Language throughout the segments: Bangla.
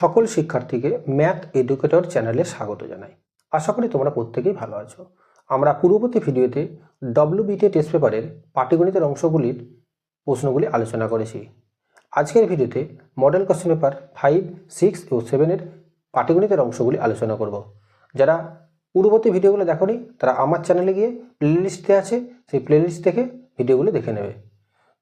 সকল শিক্ষার্থীকে ম্যাথ এডুকেটর চ্যানেলে স্বাগত জানাই। আশা করি তোমরা প্রত্যেকেই ভালো আছো। আমরা পূর্ববর্তী ভিডিওতে WBT টেস্ট পেপারের পাটিগণিতের অংশগুলির প্রশ্নগুলি আলোচনা করেছি। আজকের ভিডিওতে মডেল কোশ্চেন পেপার 5, 6 ও 7-এর পাটিগণিতের অংশগুলি আলোচনা করব। যারা পূর্ববর্তী ভিডিওগুলো দেখোনি তারা আমার চ্যানেলে গিয়ে প্লেলিস্টে আছে, সেই প্লেলিস্ট থেকে ভিডিওগুলি দেখে নেবে।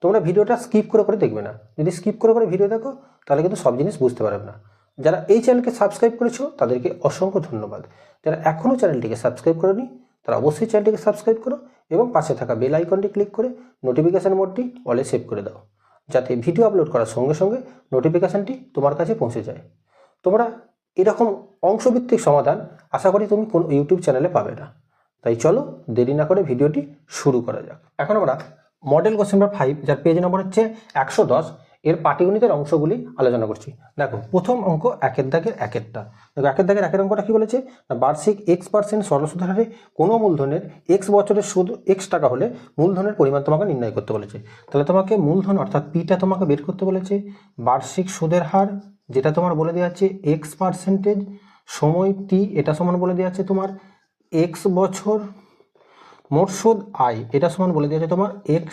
তোমরা ভিডিওটা স্কিপ করে দেখবে না। যদি স্কিপ করে ভিডিও দেখো তাহলে কিন্তু সব জিনিস বুঝতে পারবে না। যারা এই চ্যানেলকে সাবস্ক্রাইব করেছো তাদেরকে অসংখ্য ধন্যবাদ। যারা এখনও চ্যানেলটিকে সাবস্ক্রাইব করোনি তারা অবশ্যই চ্যানেলটিকে সাবস্ক্রাইব করো এবং পাশে থাকা বেল আইকনটি ক্লিক করে নোটিফিকেশান মোডটি অলে সেভ করে দাও, যাতে ভিডিও আপলোড করার সঙ্গে সঙ্গে নোটিফিকেশানটি তোমার কাছে পৌঁছে যায়। তোমরা এরকম অংশভিত্তিক সমাধান আশা করি তুমি কোনো ইউটিউব চ্যানেলে পাবে না। তাই চলো দেরি না করে ভিডিওটি শুরু করা যাক। এখন আমরা মডেল কোশ্চেন পেপার 5, যার পেজ নম্বর হচ্ছে 110, এর পাটিগণিতের অংশগুলি আলোচনা করছি। দেখো, প্রথম অঙ্ক একের দাগের একেরটা। দেখো, একের দাগের একের অঙ্কটা কি বলেছে না, বার্ষিক X% সরল সুদের হারে কোনো মূলধনের X বছরের সুদ X টাকা হলে মূলধনের পরিমাণ তোমাকে নির্ণয় করতে বলেছে। তাহলে তোমাকে মূলধন অর্থাৎ পিটা তোমাকে বের করতে বলেছে। বার্ষিক সুদের হার যেটা তোমার বলে দেওয়া আছে X%, সময় T এটা সমান বলে দেওয়া আছে তোমার X বছর, মোট সুদ I এটা সমান বলে দিয়েছে তোমার X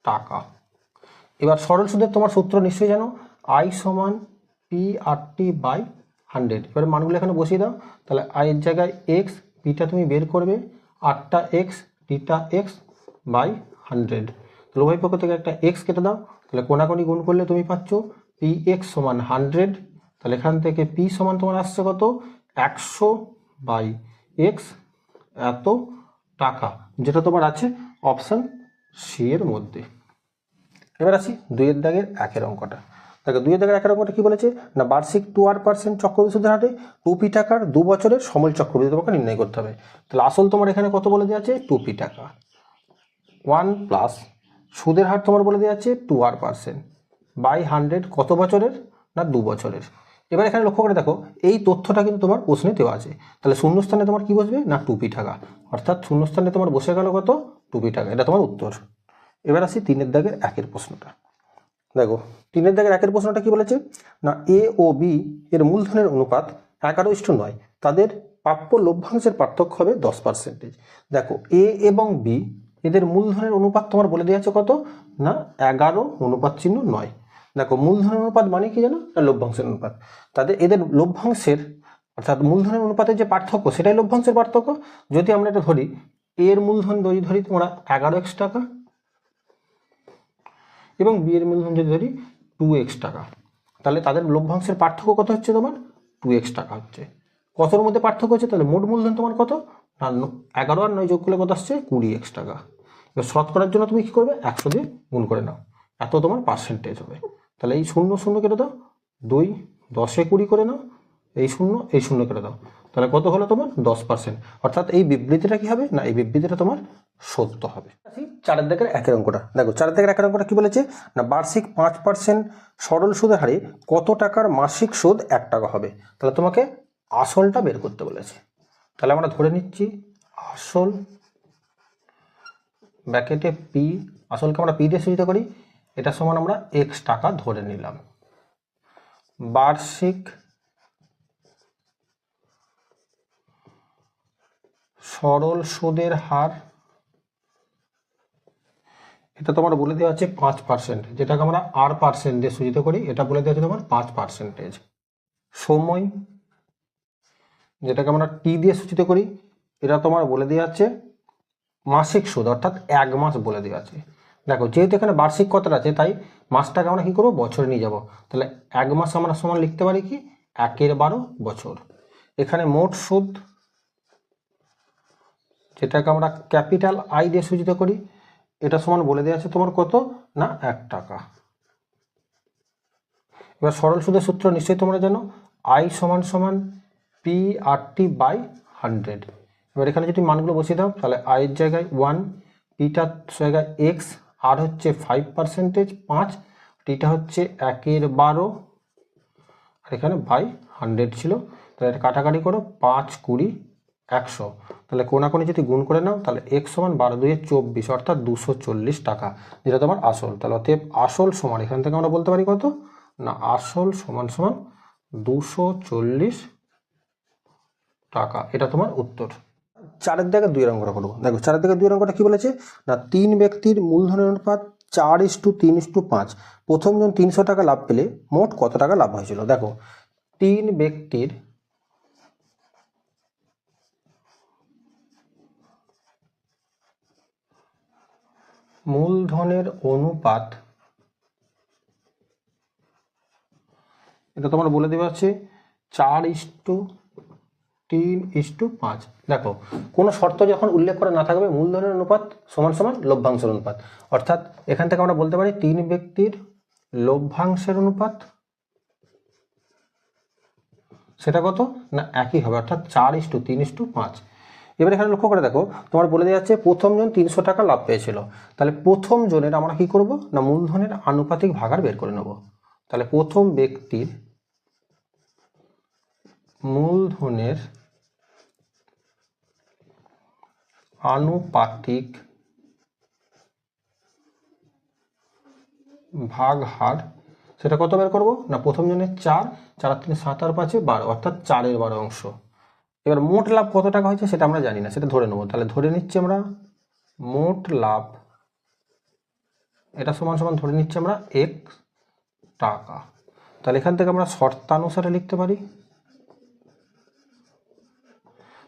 টাকা। এবার সরল সুদের তোমার সূত্র নিশ্চয়ই জানো, I সমান P/100। এবার মানগুলো এখানে বসিয়ে দাও। তাহলে I এর জায়গায় X, Pটা তুমি বের করবে, 8টা X, Tটা X বাই 100। তাহলে উভয় পক্ষ থেকে একটা X কেটে দাও। তাহলে কোনাকুনি গুণ করলে তুমি পাচ্ছ PX সমান 100। তাহলে এখান থেকে P সমান তোমার আসছে কত, 100 বাই X এত টাকা, যেটা তোমার আছে অপশান সি এর মধ্যে। এবার আসি 2-এর দাগের একের অঙ্কটা। দেখো, 2-এর দাগের একের অঙ্কটা কি বলেছে না, বার্ষিক 2% চক্রবৃদ্ধি সুদের হারে 2p টাকার 2 বছরের সময় চক্রবৃদ্ধি তোমাকে নির্ণয় করতে হবে। তাহলে আসল তোমার এখানে কত বলে দেওয়া আছে 2p টাকা, 1 প্লাস সুদের হার তোমার বলে দেওয়া আছে 2% বাই 100, কত বছরের না 2 বছরের। এবার এখানে লক্ষ্য করে দেখো, এই তথ্যটা কিন্তু তোমার প্রশ্নে দেওয়া আছে। তাহলে শূন্যস্থানে তোমার কি বসবে না 2p টাকা, অর্থাৎ শূন্যস্থানে তোমার বসে গেল কত 2p টাকা, এটা তোমার উত্তর। এবার আসি 3-এর দাগের একের প্রশ্নটা। দেখো, 3-এর দাগের একের প্রশ্নটা কি বলেছে না, এ ও বি এর মূলধনের অনুপাত 11:9, তাদের প্রাপ্য লভ্যাংশের পার্থক্য হবে 10%। দেখো, এ এবং বি এদের মূলধনের অনুপাত তোমার বলে দেওয়া আছে কত না 11:9। দেখো, মূলধনের অনুপাত মানে কি জানো না, লভ্যাংশের অনুপাত। তাদের এদের লভ্যাংশের অর্থাৎ মূলধনের অনুপাতের যে পার্থক্য সেটাই লভ্যাংশের পার্থক্য। যদি আমরা এটা ধরি, এর মূলধন ধরি তোমরা 11x টাকা এবং বি এর মূলধন যদি ধরি 2x টাকা, তাহলে তাদের লভ্যাংশের পার্থক্য কত হচ্ছে তোমার 2x টাকা হচ্ছে। কতর মধ্যে পার্থক্য হচ্ছে, তাহলে মোট মূলধন তোমার কত না 11 আর 9 যোগ করলে কত আসছে 20x টাকা। এবার শতকরার জন্য তুমি কি করবে 100 দিয়ে গুণ করে নাও, এত তোমার পার্সেন্টেজ হবে। তাহলে এই 0 0 কেটে দাও, 2 10-এ 20 করে নাও, এই 0 কেটে দাও, তাহলে কত হলো তোমার 10%। অর্থাৎ এই বিবৃতিটা কি হবে না, এই বিবৃতিটা তোমার সত্য হবে। 4-এর দাগের একের অঙ্কটা। দেখো, 4-এর দাগের একের অঙ্কটা কি বলেছে না, বার্ষিক 5% সরল সুদের হারে কত টাকার মাসিক সুদ 1 টাকা হবে। তাহলে তোমাকে আসলটা বের করতে বলেছে। তাহলে আমরা ধরে নিচ্ছি আসল ব্র্যাকেটে পি, আসলকে আমরা পি দিয়ে সূচিত করি, এটা সমান আমরা x টাকা ধরে নিলাম। বার্ষিক সরল সুদের হার এটা তোমার বলে দেওয়া আছে 5%, যেটাকে আমরা R% দিয়ে সূচিত করি, এটা বলে দেওয়া আছে তোমার 5%। সময় যেটাকে আমরা T দিয়ে সূচিত করি, এটা তোমার বলে দেওয়া আছে মাসিক সুদ, অর্থাৎ 1 মাস বলে দেওয়া আছে। দেখো, যেহেতু এখানে বার্ষিক কথাটা আছে তাই মাসটাকে আমরা কি করবো বছরে নিয়ে যাব। তাহলে 1 মাস আমরা সমান লিখতে পারি কি 1/12 বছর। এখানে মোট সুদ যেটাকে আমরা ক্যাপিটাল I দিয়ে সূচিত করি, এটা সমান বলে দেওয়া আছে তোমার কত না 1 টাকা। এবার সরল সুদের সূত্র নিশ্চয়ই তোমরা জানো, I সমান P/100। এবার এখানে যদি মানগুলো বসিয়ে দাও, তাহলে I এর জায়গায় 1, Pটার জায়গায় X, আর হচ্ছে 5%, 5, Tটা হচ্ছে 1/12, আর এখানে বাই 100 ছিল। তাহলে এটা কাটাকাটি করো, 5 20 100, তাহলে কোনাকুনি যদি গুণ করে নাও তাহলে x সমান 12 × 2 = 24, অর্থাৎ 240 টাকা, যেটা তোমার আসল। তাহলে অতএব আসল সমান এখান থেকে আমরা বলতে পারি কত না, আসল সমান 240 টাকা। এটা তোমার উত্তর। 4 দাগে 2 অঙ্কটা করবো। দেখো 4 দাগে 2 অঙ্কটা কি বলেছে না 3 ব্যক্তির মূলধনের অনুপাত 4:3:5। প্রথমজন 300 টাকা লাভ পেলে মোট কত টাকা লাভ হয়েছিল। দেখো 3 ব্যক্তির মূলধনের অনুপাত, এটা তোমার বলে দেওয়া আছে 4:3:5। দেখো কোনো শর্ত যখন উল্লেখ করা না থাকবে মূলধনের অনুপাত সমান সমান লভ্যাংশের অনুপাত, অর্থাৎ এখান থেকে আমরা বলতে পারি 3 ব্যক্তির লভ্যাংশের অনুপাত সেটা কত না একই হবে, অর্থাৎ 4:3:5। এবার এখানে লক্ষ্য করে দেখো তোমার বলে দেওয়া যাচ্ছে প্রথমজন 300 টাকা লাভ পেয়েছিল, তাহলে প্রথম জনের আমরা কি করব না মূলধনের আনুপাতিক ভাগার বের করে নেব। তাহলে প্রথম ব্যক্তির মূলধনের আনুপাতিক ভাগ হার সেটা কত বের করব না প্রথম জনের 4, 4 আর 3 7 আর 5 12, অর্থাৎ 4/12 অংশ। এবার মোট লাভ কত টাকা হয়েছে সেটা আমরা জানি না, সেটা ধরে নেব। তাহলে ধরে নিচ্ছি আমরা মোট লাভ, এটা সমান সমান ধরে নিচ্ছি আমরা x টাকা। তাহলে এখান থেকে আমরা শর্তানুসারে লিখতে পারি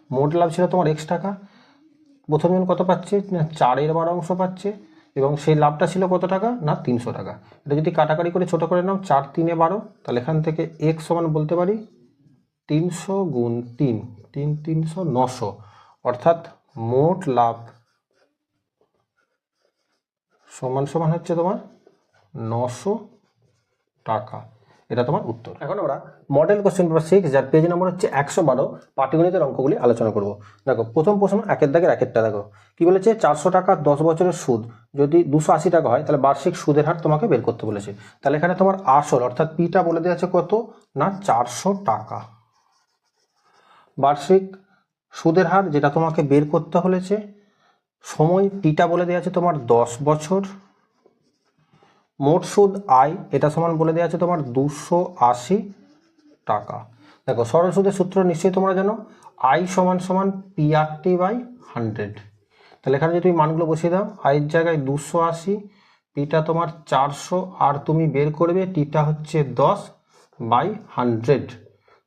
মোট লাভ ছিল তোমার x টাকা, প্রথমজন কত পাচ্ছে না 4/12 অংশ পাচ্ছে, এবং সেই লাভটা ছিল কত টাকা না 300 টাকা। এটা যদি কাটাকাটি করে ছোট করে নাও 4 3 12, তাহলে এখান থেকে x সমান বলতে পারি 300 গুণ 3 3 300 900, অর্থাৎ মোট লাভ সমান সমান হচ্ছে তোমার 900 টাকা। এটা তোমার উত্তর। এখন আমরা মডেল কোশ্চেন পেপার 6 যার পেজ নম্বর হচ্ছে 112 পাটিগণিতের অঙ্কগুলি আলোচনা করব। দেখো প্রথম প্রশ্ন 1 দাগের 1টা দেখো কি বলেছে 400 টাকা 10 বছরের সুদ যদি 280 টাকা হয় তাহলে বার্ষিক সুদের হার তোমাকে বের করতে বলেছে। তাহলে এখানে তোমার আসল অর্থাৎ পিটা বলে দেওয়া আছে কত না 400 টাকা, বার্ষিক সুদের হার যেটা তোমাকে বের করতে বলেছে, সময় টিটা বলে দেওয়া আছে তোমার 10 বছর, মোট সুদ আয় এটা সমান বলে দেওয়া আছে তোমার 280 টাকা। দেখো সরল সুদের সূত্র নিশ্চয়ই তোমরা জানো, আয় সমান সমান PRT/100। তাহলে এখানে যদি তুমি মানগুলো বসিয়ে দাও, আয়ের জায়গায় 280, পিটা তোমার 400, আর তুমি বের করবে টিটা হচ্ছে 10/100।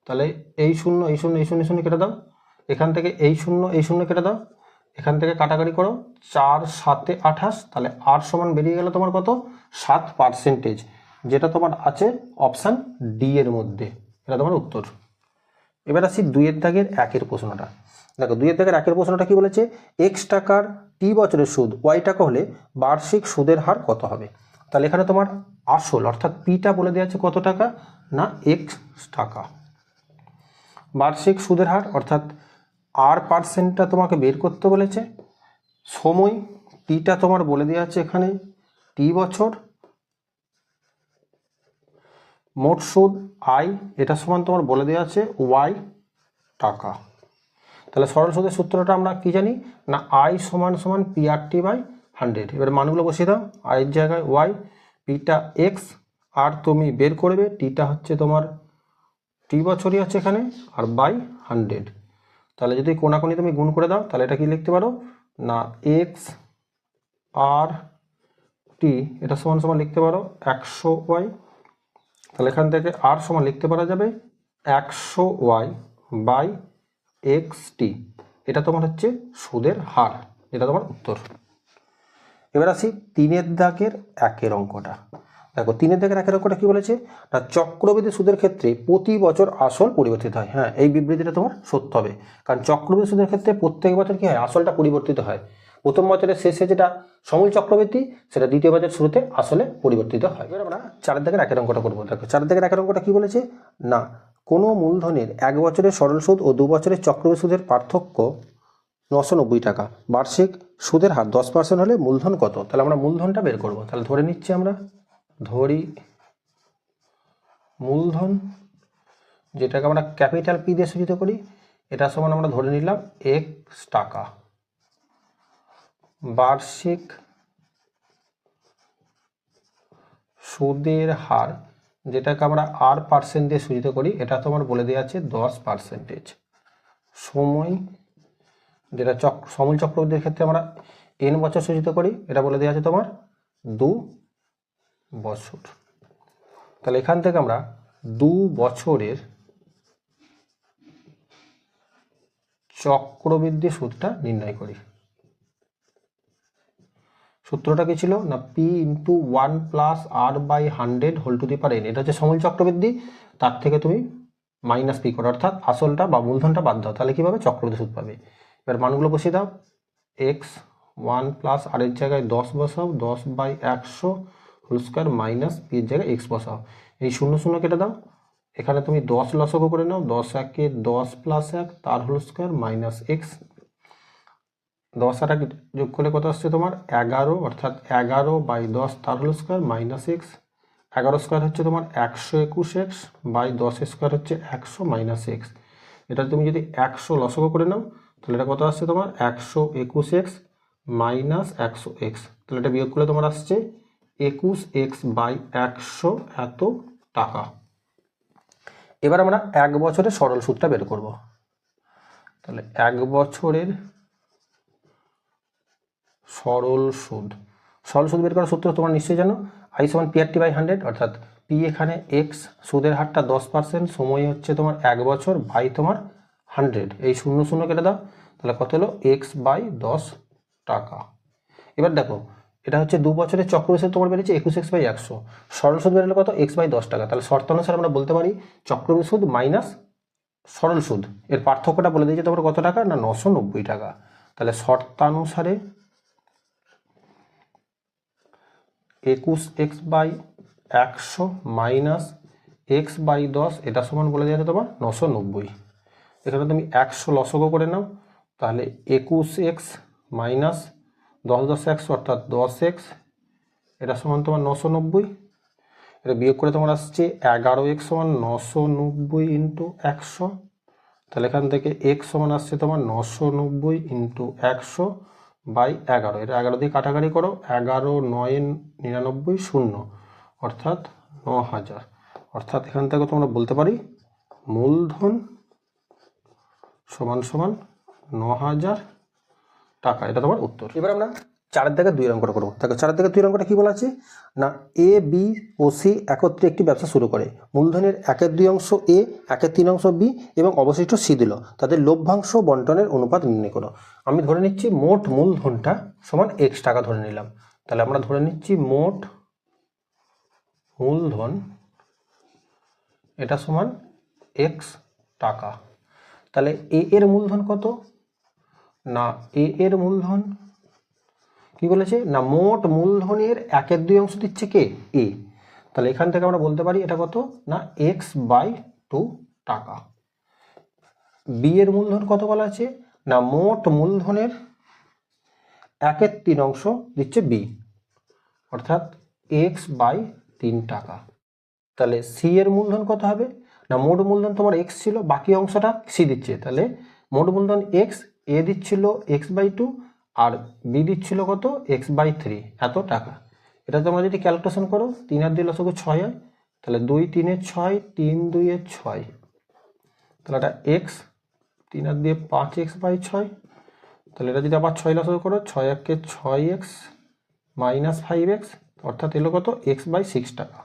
তাহলে এই শূন্য এই শূন্য এই শূন্য শূন্য কেটে দাও, এখান থেকে এই শূন্য কেটে দাও, এখান থেকে কাটাকাটি করো 4 7 28, তাহলে আর সমান বেরিয়ে গেল তোমার কত 7%, যেটা তোমার আছে অপশান ডি এর মধ্যে। এটা তোমার উত্তর। এবার আসি 2 দাগের 1 প্রশ্নটা। দেখো 2 দাগের 1 প্রশ্নটা কি বলেছে x টাকার টি বছরের সুদ y টাকা হলে বার্ষিক সুদের হার কত হবে। তাহলে এখানে তোমার আসল অর্থাৎ পিটা বলে দেওয়া আছে কত টাকা না x টাকা, বার্ষিক সুদের হার অর্থাৎ R% তোমাকে বের করতে বলেছে, সময় টিটা তোমার বলে দেওয়া আছে এখানে টি বছর, মোট সুদ আয় এটা সমান তোমার বলে দেওয়া আছে y টাকা। তাহলে সরল সুদের সূত্রটা আমরা কি জানি না আয় সমান সমান PRT/100। এবার মানগুলো বসিয়ে দাও, আয়ের জায়গায় y, পিটা x, আর তুমি বের করবে টিটা হচ্ছে তোমার টি বছরই আছে এখানে, আর বাই 100। তাহলে যদি কোনাকুনি তুমি গুণ করে দাও তাহলে এটা কি লিখতে পারো না x আর টি এটা সমান সমান লিখতে পারো 100y। তাহলে এখান থেকে আর সমান লিখতে পারা যাবে 100y/xt। এটা তোমার হচ্ছে সুদের হার, এটা তোমার উত্তর। এবার আসি 3 দাগের 1 অঙ্কটা। দেখো 3 দাগের 1 অঙ্কটা কি বলেছে না চক্রবৃদ্ধি সুদের ক্ষেত্রে প্রতি বছর আসল পরিবর্তিত হয়। হ্যাঁ এই বিবৃতিটা তোমার সত্য হবে, কারণ চক্রবৃদ্ধি সুদের ক্ষেত্রে প্রত্যেক বছর কি হয় আসলটা পরিবর্তিত হয়। প্রথম বছরের শেষে যেটা সমূল চক্রবৃদ্ধি সেটা দ্বিতীয় বছর শুরুতে আসলে পরিবর্তিত হয়। এবার আমরা 4 দাগের 1 অঙ্কটা করবো। দেখো 4 দাগের 1 অঙ্কটা কি বলেছে না কোনো মূলধনের 1 বছরের সরল সুদ ও 2 বছরের চক্রবৃদ্ধি সুদের পার্থক্য 990 টাকা, বার্ষিক সুদের হার 10% হলে মূলধন কত। তাহলে আমরা মূলধনটা বের করব। তাহলে ধরে নিচ্ছি আমরা মূলধন যেটাকে আমরা ক্যাপিটাল পি দিয়ে সূচিত করি, এটা সমান আমরা ধরে নিলাম x টাকা, বার্ষিক সুদের হার যেটাকে আমরা R% দিয়ে সূচিত করি, এটা তোমার বলে দেওয়া আছে 10%। সময় যেটা সমূল চক্রবর্তীর ক্ষেত্রে আমরা n বছর সূচিত করি, এটা বলে দেওয়া আছে তোমার 2 বছর। তাহলে এখান থেকে আমরা 2 বছরের চক্রবৃদ্ধি সুদটা নির্ণয় করি। সূত্রটা কি ছিল না, P × 1 + R/100 এটা হচ্ছে সমূল চক্রবৃদ্ধি, তার থেকে তুমি মাইনাস পি করো, অর্থাৎ আসলটা বা মূলধনটা বাদ দাও, তাহলে কি পাবে, চক্রবৃদ্ধি সুদ পাবে। এবার মানগুলো বসিয়ে দাও, x1 + r এর জায়গায় 10 বসাও, 10/100² মাইনাস পি এর জায়গায় x বসাও, এই 0 0 কেটে দাও, এখানে তুমি 10 লসাগু করে নাও, 10 × 1 = 10 + 1 তার হোল স্কয়ার মাইনাস x, 10 আর 1 যোগ করলে কত আসছে তোমার 11, অর্থাৎ 11/10 তার whole square minus x, 11 square হচ্ছে তোমার 121x বাই 10 স্কয়ার হচ্ছে 100 মাইনাস x। এটা তুমি যদি 100 লসাগু করে নাও তাহলে এটা কত আসছে তোমার 121x মাইনাস 100x, তাহলে এটা বিয়োগ করলে তোমার আসছে 21x/100 এত টাকা। এবার আমরা 1 বছরের সরল সুদটা বের করব। তাহলে 1 বছরের সরল সুদ বের করার সূত্র তোমরা নিশ্চয়ই জানো, I = P/100, অর্থাৎ P এখানে x, সুদের হারটা 10%, সময় হচ্ছে তোমার 1 বছর বাই তোমার 100, এই 0 0 কেটে দাও, তাহলে কত হলো x/10 টাকা। এবার দেখো এটা হচ্ছে 2 বছরের চক্রবৃদ্ধি সুদ তোমার বেরিয়েছে 21x/100, সরল সুদ বেরোলো কত x/10 টাকা। তাহলে শর্ত অনুসারে আমরা বলতে পারি চক্রবৃদ্ধি সুদ মাইনাস সরল সুদ, এর পার্থক্যটা বলে দিয়েছে তোমার কত টাকা না 990 টাকা। তাহলে শর্তানুসারে 21x/100 মাইনাস x/10 এটা সমান বলে দেওয়া আছে তোমার 990। এখানে তুমি 100 লসাগু করে নাও, তাহলে 21x মাইনাস 10 10 100 অর্থাৎ 10x, এটা সমান তোমার 990। এটা বিয়োগ করে তোমার আসছে 11x সমান 990 × 100, তাহলে এখান থেকে x সমান আসছে তোমার 990 × 100/11, এটা 11 দিয়ে কাটাকাটি করো, 11 9 99 0, অর্থাৎ 9000, অর্থাৎ এখান থেকে তোমরা বলতে পারি মূলধন সমান সমান 9000 টাকা, এটা তোমার উত্তর। এবার আমরা 4 দাগের 2 অঙ্কটা করবো। দেখো 4 দাগের 2 অঙ্কটা কি বলা আছে না, A B ও C একত্রে একটি ব্যবসা শুরু করে, মূলধনের 1/2 অংশ A, 1/3 অংশ B এবং অবশিষ্ট C দিল, তাদের লভ্যাংশ বন্টনের অনুপাত নির্ণয় করো। আমি ধরে নিচ্ছি মোট মূলধনটা সমান x টাকা ধরে নিলাম, তাহলে আমরা ধরে নিচ্ছি মোট মূলধন এটা সমান x টাকা। তাহলে A এর মূলধন কত না, A এর মূলধন কি বলেছে না, মোট মূলধনের 1/2 অংশ দিচ্ছে কে A, তাহলে এখান থেকে আমরা বলতে পারি এটা কত না x/2 টাকা। B এর মূলধন কত বলা আছে না, মোট মূলধনের 1/3 অংশ দিচ্ছে B, অর্থাৎ x/3 টাকা। তাহলে C এর মূলধন কত হবে না, মোট মূলধন তোমার x ছিল, বাকি অংশটা C দিচ্ছে, তাহলে মোট মূলধন x, A দিচ্ছিল x/2 আর B দিচ্ছিল কত x/3 এত টাকা। এটা তোমরা যদি ক্যালকুলেশন করো 3 আর 2 লসাগু 6 হয়, তাহলে 2 3 এ 6, 3 2 এ 6, তাহলে এটা x, 3 আর 2 5x/6, তাহলে এটা যদি আবার 6 লসাগু করো 6 1 6x মাইনাস 5x, অর্থাৎ এলো কত x/6 টাকা।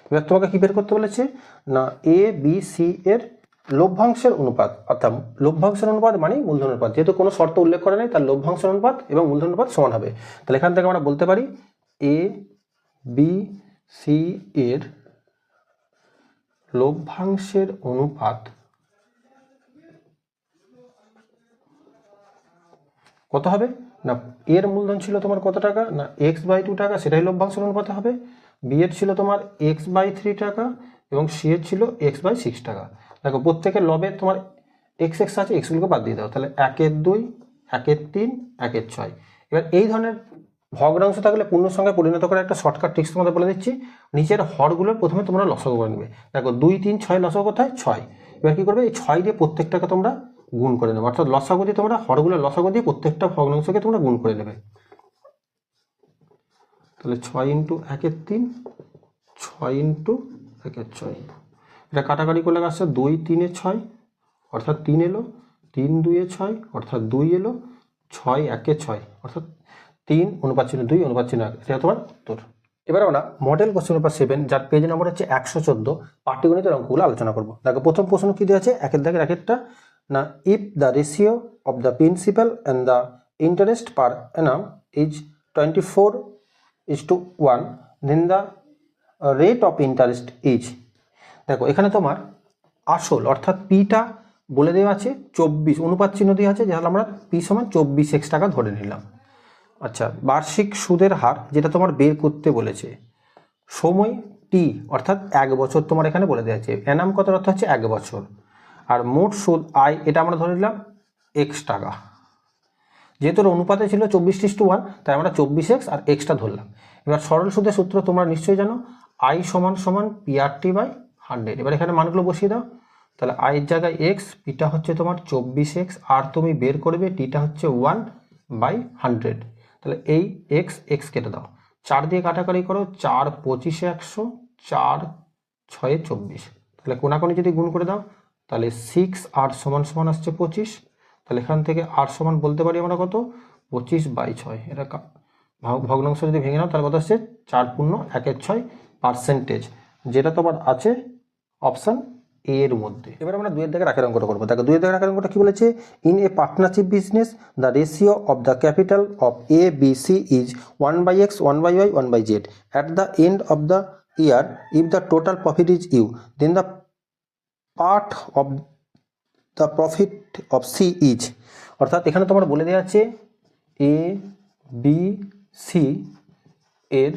এবার তোমাকে কি বের করতে বলেছে না A B C এর লভ্যাংশের অনুপাত, অর্থাৎ লভ্যাংশের অনুপাত মানে মূলধন অনুপাত, যেহেতু কোনো শর্ত উল্লেখ করে নাই তার লভ্যাংশের অনুপাত এবং মূলধন অনুপাত সমান হবে। তাহলে এখান থেকে আমরা বলতে পারি A B C এর লভ্যাংশের অনুপাত কত হবে না, এর মূলধন ছিল তোমার কত টাকা না x/2 টাকা, সেটাই লভ্যাংশের অনুপাতে হবে। B এর ছিল তোমার x/3 টাকা এবং C এর ছিল x/6 টাকা। দেখো প্রত্যেকের লবের তোমার x আছে, এক্সগুলোকে বাদ দিয়ে দাও, তাহলে 1/2 1/3 1/6। এবার এই ধরনের ভগ্নাংশ থাকলে পূর্ণ সংখ্যায় পরিণত করার একটা শর্টকাট ট্রিক্স তোমাদের বলে দিচ্ছি। নিচের হরগুলোর প্রথমে তোমরা লসাগু করে নেবে। দেখো 2 3 6 লসাগু কোথায় 6, এবার কি করবে এই 6 দিয়ে প্রত্যেকটাকে তোমরা গুণ করে নেবে, অর্থাৎ লসাগু দিয়ে তোমরা হরগুলোর লসাগু দিয়ে প্রত্যেকটা ভগ্নাংশকে তোমরা গুণ করে নেবে। তাহলে 6 × 1/3 6 × 1 6, এটা কাটাকাটি করলে আসছে 2 3 6 অর্থাৎ 3 এলো, 3 2 6 অর্থাৎ 2 এলো, 6 1 6 অর্থাৎ 3 অনুপাত চিহ্ন 2 অনুপাত চিহ্ন 1, এটা তোমার উত্তর। এবার আমরা মডেল কোশ্চেন নাম্বার 7 যার পেজ নম্বর হচ্ছে 114 পাটিগণিতের অঙ্কগুলো আলোচনা করব। দেখো প্রথম প্রশ্ন কি দেওয়া আছে, একের দাগের একেরটা না, if the ratio of the principal and the interest per annum is 24:1 then the rate of interest is. দেখো এখানে তোমার আসল অর্থাৎ পিটা বলে দেওয়া আছে 24, অনুপাত চিহ্ন দেওয়া আছে, যাহলে আমরা পি সমান 24x টাকা ধরে নিলাম। আচ্ছা, বার্ষিক সুদের হার যেটা তোমার বের করতে বলেছে, সময় টি অর্থাৎ 1 বছর তোমার এখানে বলে দেওয়া আছে, এনাম কত অর্থ হচ্ছে 1 বছর, আর মোট সুদ আয় এটা আমরা ধরে নিলাম x টাকা। যেহেতু অনুপাতে ছিল 24:1 তাই আমরা 24x আর এক্সটা ধরলাম। এবার সরল সুদের সূত্র তোমরা নিশ্চয়ই জানো, আই সমান সমান PRT/100। এবার এখানে মানগুলো বসিয়ে দাও, তাহলে আইয়ের জায়গায় x, পিটা হচ্ছে তোমার 24x, আর তুমি বের করবে টিটা হচ্ছে 1/100। তাহলে এই x x কেটে দাও, 4 দিয়ে কাটাকাটি করো, 4 25 100, 4 6 24, তাহলে কোনাকুনি যদি গুণ করে দাও তাহলে 6 8 সমান সমান আসছে 25। তাহলে এখান থেকে 8 সমান বলতে পারি আমরা কত, 25/6। এটা ভগ্নাংশ যদি ভেঙে নাও তাহলে কত আসছে 4 পূর্ণ 1 6 পার্সেন্টেজ, যেটা তোমার আছে অপশান এ এর মধ্যে। এবার আমরা 2 এর দাগের আকার অঙ্কটা করবো। দেখো 2 এর দাগের আকার অঙ্কটা কি বলেছে, in a partnership business the ratio of the capital of A B C is 1/x 1/y 1/z at the end of the year if the total profit is U then the part of the profit of C is. অর্থাৎ এখানে তোমার বলে দেওয়া আছে এ বি সি এর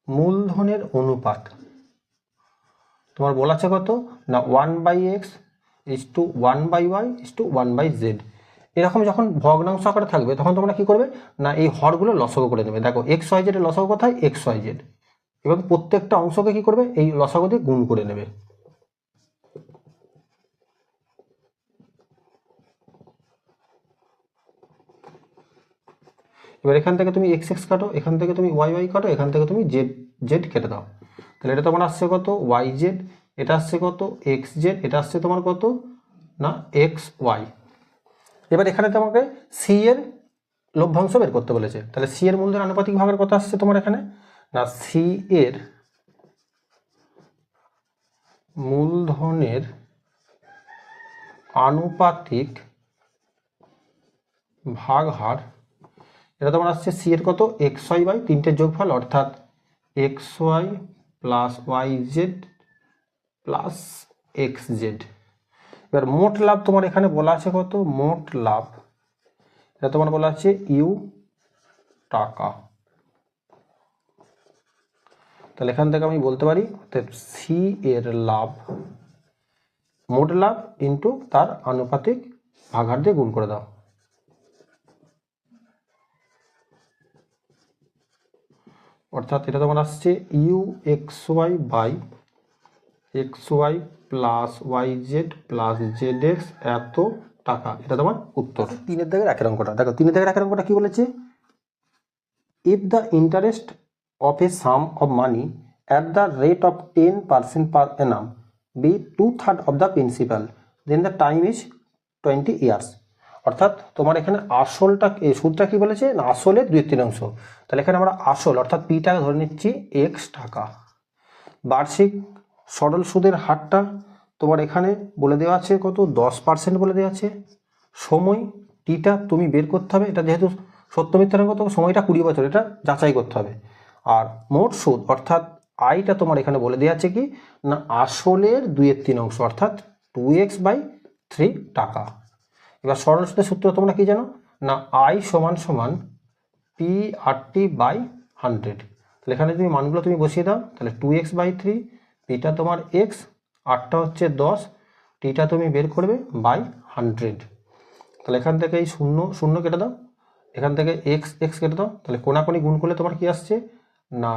মূলধনের অনুপাত তোমার বলা আছে কত না 1/x is to 1/y is to 1/z। এরকম যখন ভগ্নাংশ আকারে থাকবে তখন তোমরা কি করবে না, এই হরগুলো লসাগু করে নেবে। দেখো XYZ এর লসাগু কোথায়, XYZ, এবং প্রত্যেকটা অংশকে কি করবে, এই লসাগু দিয়ে গুণ করে নেবে। এবার এখান থেকে তুমি XX কাটো, এখান থেকে তুমি YY কাটো, এখান থেকে তুমি ZZ কেটে দাও। তাহলে এটা তোমার আসছে কত YZ, এটা আসছে কত XZ, এটা আসছে তোমার কত না XY। এবার এখানে তোমাকে সি এর লভ্যাংশ বের করতে বলেছে, তাহলে সি এর মূলধন আনুপাতিক ভাগের কথা আসছে তোমার এখানে না, সি এর মূলধনের আনুপাতিক ভাগ হার, এটা তোমার আসছে সি এর কত XY/, তিনটের যোগফল অর্থাৎ XY plus YZ plus XZ। এবার মোট লাভ তোমার এখানে বলা আছে কত, মোট লাভ এটা তোমার বলা আছে ইউ টাকা। তাহলে এখান থেকে আমি বলতে পারি সি এর লাভ, মোট লাভ ইন্টু তার আনুপাতিক ভাগহার দিয়ে গুণ করে দাও। অর্থাৎ এটা তোমার আসছে UXY/XY plus YZ plus ZX এত টাকা, এটা তোমার উত্তর। 3 এর দাগের একের অঙ্কটা দেখো, 3 এর দাগের একের অঙ্কটা কি বলেছে, if the interest of a sum of money at the rate of 10% per annum be 2/3 of the principal then the time is 20 years। অর্থাৎ তোমার এখানে আসলটা সুদটা কি বলেছে না, আসলের 2/3 তাহলে এখানে আমরা আসল অর্থাৎ পি টাকা ধরে নিচ্ছি x টাকা। বার্ষিক সরল সুদের হারটা তোমার এখানে বলে দেওয়া আছে কত 10% বলে দেওয়া আছে। সময় টিটা তুমি বের করতে হবে, এটা যেহেতু সত্য মিথ্যার অঙ্ক তো সময়টা 20 বছর, এটা যাচাই করতে হবে। আর মোট সুদ অর্থাৎ আইটা তোমার এখানে বলে দেওয়া আছে কি না, আসলের 2/3 অর্থাৎ 2x/3 টাকা। এবার সরল সুদের সূত্র তোমরা কি জানো না, আই সমান সমান PRT/100। তাহলে এখানে তুমি মানগুলো তুমি বসিয়ে দাও, তাহলে 2x/3, পিটা তোমার x, আরটা হচ্ছে 10, টিটা তুমি বের করবে বাই 100। তাহলে এখান থেকে এই 0 0 কেটে দাও, এখান থেকে x x কেটে দাও, তাহলে কোনাকুনি গুণ করলে তোমার কি আসছে না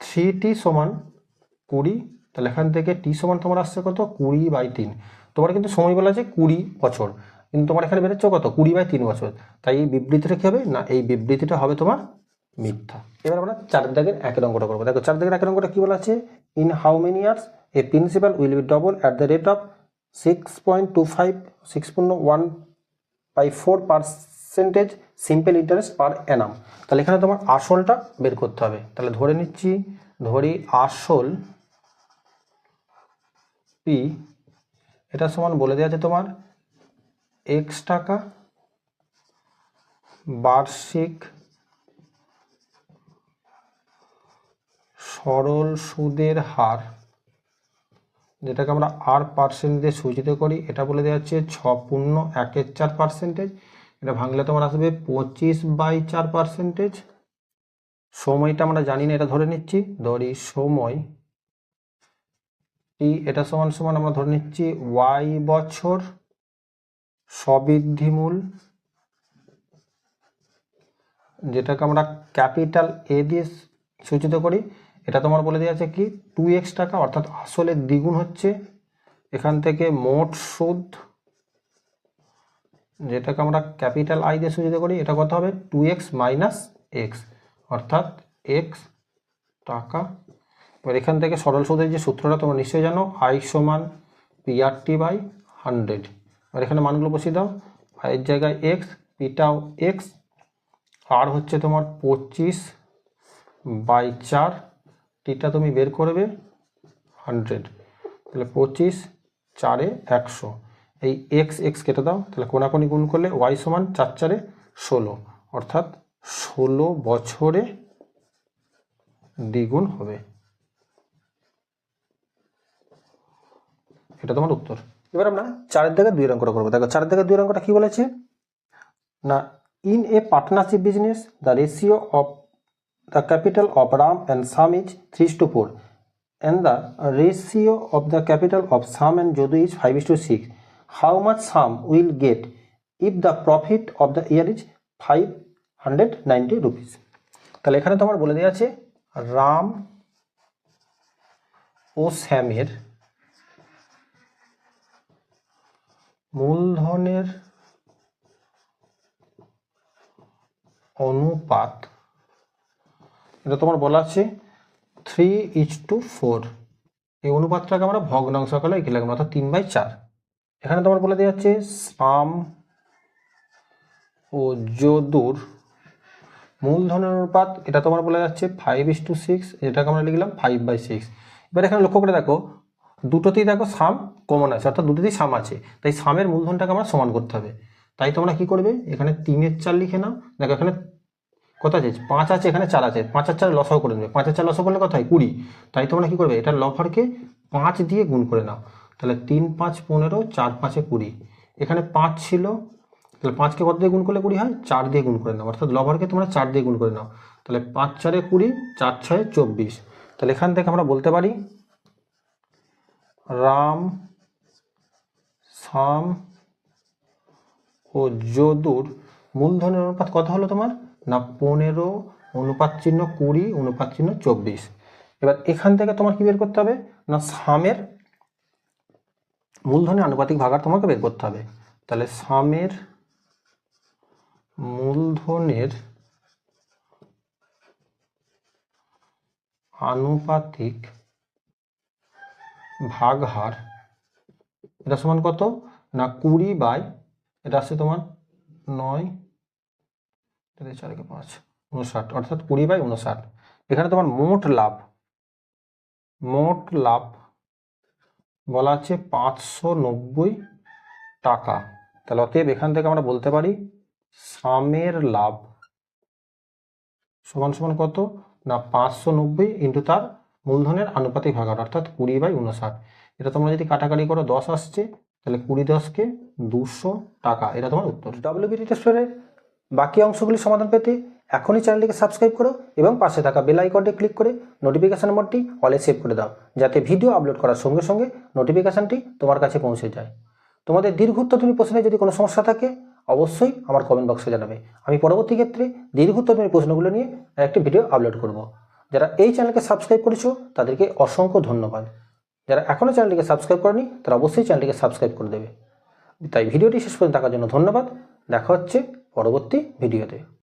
3t সমান 20। তাহলে এখান থেকে t সমান তোমার আসছে কত 20/3। তোমার কিন্তু সময় বলা আছে 20 বছর, কিন্তু তোমার এখানে বেরোচ্ছে কত 20/3 বছর। তাই এই বিবৃতিটা কি হবে না, এই বিবৃতিটা হবে তোমার মিথ্যা। এবার আমরা 4 দাগের 1 অঙ্কটা করবো। দেখো 4 দাগের 1 অঙ্কটা কি বলা আছে, in how many years A principal will be double at the rate of 6.4% simple interest per Anam. তাহলে এখানে তোমার আসলটা বের করতে হবে। তাহলে ধরে নিচ্ছি, ধরি আসল পি এটা সমান বলে দেওয়া আছে তোমার x টাকা বার্ষিক সরল সুদের হার, যেটাকে আমরা R% দিয়ে সূচিত করি, এটা বলে দেওয়া হচ্ছে 6.14%। এটা ভাঙলে তোমার আসবে 25/4%। সময়টা আমরা জানি না, এটা ধরে নিচ্ছি, ধরি সময় টি এটা সমান সমান আমরা ধরে নিচ্ছি y বছর স্ববৃদ্ধিমূল, যেটাকে আমরা ক্যাপিটাল A দিয়ে সূচিত করি। এটা তোমার বলে দেওয়া আছে কি 2x টাকা, অর্থাৎ আসলে দ্বিগুণ হচ্ছে। এখান থেকে মোট সুদ, যেটাকে আমরা ক্যাপিটাল I দিয়ে সূচিত করি, এটা কত হবে 2x - x, অর্থাৎ x টাকা। এবার এখান থেকে সরল সুদের যে সূত্রটা তোমরা নিশ্চয়ই জানো, I = PRT/100। আর এখানে মানগুলো বসিয়ে দাও, এর জায়গায় x, পিটাও x, আর হচ্ছে তোমার 25/4, টিটা তুমি বের করবে 100, তাহলে 25/4 100। এই x কেটে দাও, তাহলে কোনাকুনি গুণ করলে y = 4×4 16, অর্থাৎ 16 বছরে দ্বিগুণ হবে। এটা তোমার উত্তর। এবার আমরা 4 দাগের 2 অঙ্কটা করবো। দেখো 4 দাগের 2 অঙ্কটা কি বলেছে না, in a partnership business the ratio of the capital of Ram and some is 3:4 and the ratio of the capital of Sam and Jodu is 5:6. How much Sam will get if the profit of the year is 590 rupees? তাহলে এখানে তোমার বলে দেওয়া আছে রাম ও শ্যামের মূলধনের অনুপাত, এটা তোমার বলা আছে 3:4। এই অনুপাতটাকে আমরা ভগ্নাংশ আকারে লিখে লিখলাম, অর্থাৎ 3/4। এখানে তোমার বলে দেওয়া আছে সাম ও যদুর মূলধনের অনুপাত, এটা তোমার বলে যাচ্ছে 5:6, এটাকে আমরা লিখলাম 5/6। এবার এখানে লক্ষ্য করে দেখো, দুটোতেই দেখো সাম কমন আছে, অর্থাৎ দুটোতেই সাম আছে, তাই সামের মূলধনটাকে আমরা সমান করতে হবে। তাই তোমরা কি করবে, এখানে 3/4 লিখে নাও। দেখো এখানে কত আছে, 5 আছে, এখানে 4 আছে, 5 আর 4 লসাগু করে নেবে, 5 আর 4 লসাগু করলে কত হয় 20। তাই তোমরা কি করবে, এটার লবহরকে 5 দিয়ে গুণ করে নাও। তাহলে 3 × 5 = 15, 4 × 5 = 20। এখানে 5 ছিল, তাহলে 5কে কত দিয়ে গুণ করলে 20 হয়, 4 দিয়ে গুণ করে নাও, অর্থাৎ লবহরকে তোমরা 4 দিয়ে গুণ করে নাও। তাহলে 5 × 4 = 20, 4 × 6 = 24। তাহলে এখান থেকে আমরা বলতে পারি রাম, সাম ও যদুর মূলধনের অনুপাত কত হলো তোমার না 15:20:24। এবার এখান থেকে তোমার কি বের করতে হবে না সামের মূলধনের আনুপাতিক ভাগার তোমাকে বের করতে হবে। তাহলে সামের মূলধনের আনুপাতিক ভাগ হার, এটা সমান কত না 20 এটা আসছে তোমার 9, 4 × 5 59, অর্থাৎ 20/59। এখানে তোমার মোট লাভ বলা আছে 590 টাকা। তাহলে অতএব এখান থেকে আমরা বলতে পারি সামের লাভ সমান সমান কত না 590 ইন্টু তার মূলধনের আনুপাতিক ভাগ, অর্থাৎ 20/59। এটা তোমরা যদি কাটাকাটি করো 10 আসছে, তাহলে 20 × 10 = 200 টাকা। এটা তোমার উত্তর। WBT টেস্টের বাকি অংশগুলি সমাধান পেতে এখনই চ্যানেলটিকে সাবস্ক্রাইব করো এবং পাশে থাকা বেল আইকনটি ক্লিক করে নোটিফিকেশন নম্বরটি অলে সেভ করে দাও, যাতে ভিডিও আপলোড করার সঙ্গে সঙ্গে নোটিফিকেশনটি তোমার কাছে পৌঁছে যায়। তোমাদের দীর্ঘোত্তরী প্রশ্নে যদি কোনো সমস্যা থাকে অবশ্যই আমার কমেন্ট বক্সে জানাবে। আমি পরবর্তী ক্ষেত্রে দীর্ঘোত্তরী প্রশ্নগুলো নিয়ে একটি ভিডিও আপলোড করব। যারা এই চ্যানেলকে সাবস্ক্রাইব করেছো তাদেরকে অসংখ্য ধন্যবাদ। যারা এখনও চ্যানেলটিকে সাবস্ক্রাইব করেনি তারা অবশ্যই চ্যানেলটিকে সাবস্ক্রাইব করে দেবে। তাই ভিডিওটি শেষ পর্যন্ত দেখার জন্য ধন্যবাদ। দেখা হচ্ছে পরবর্তী ভিডিওতে।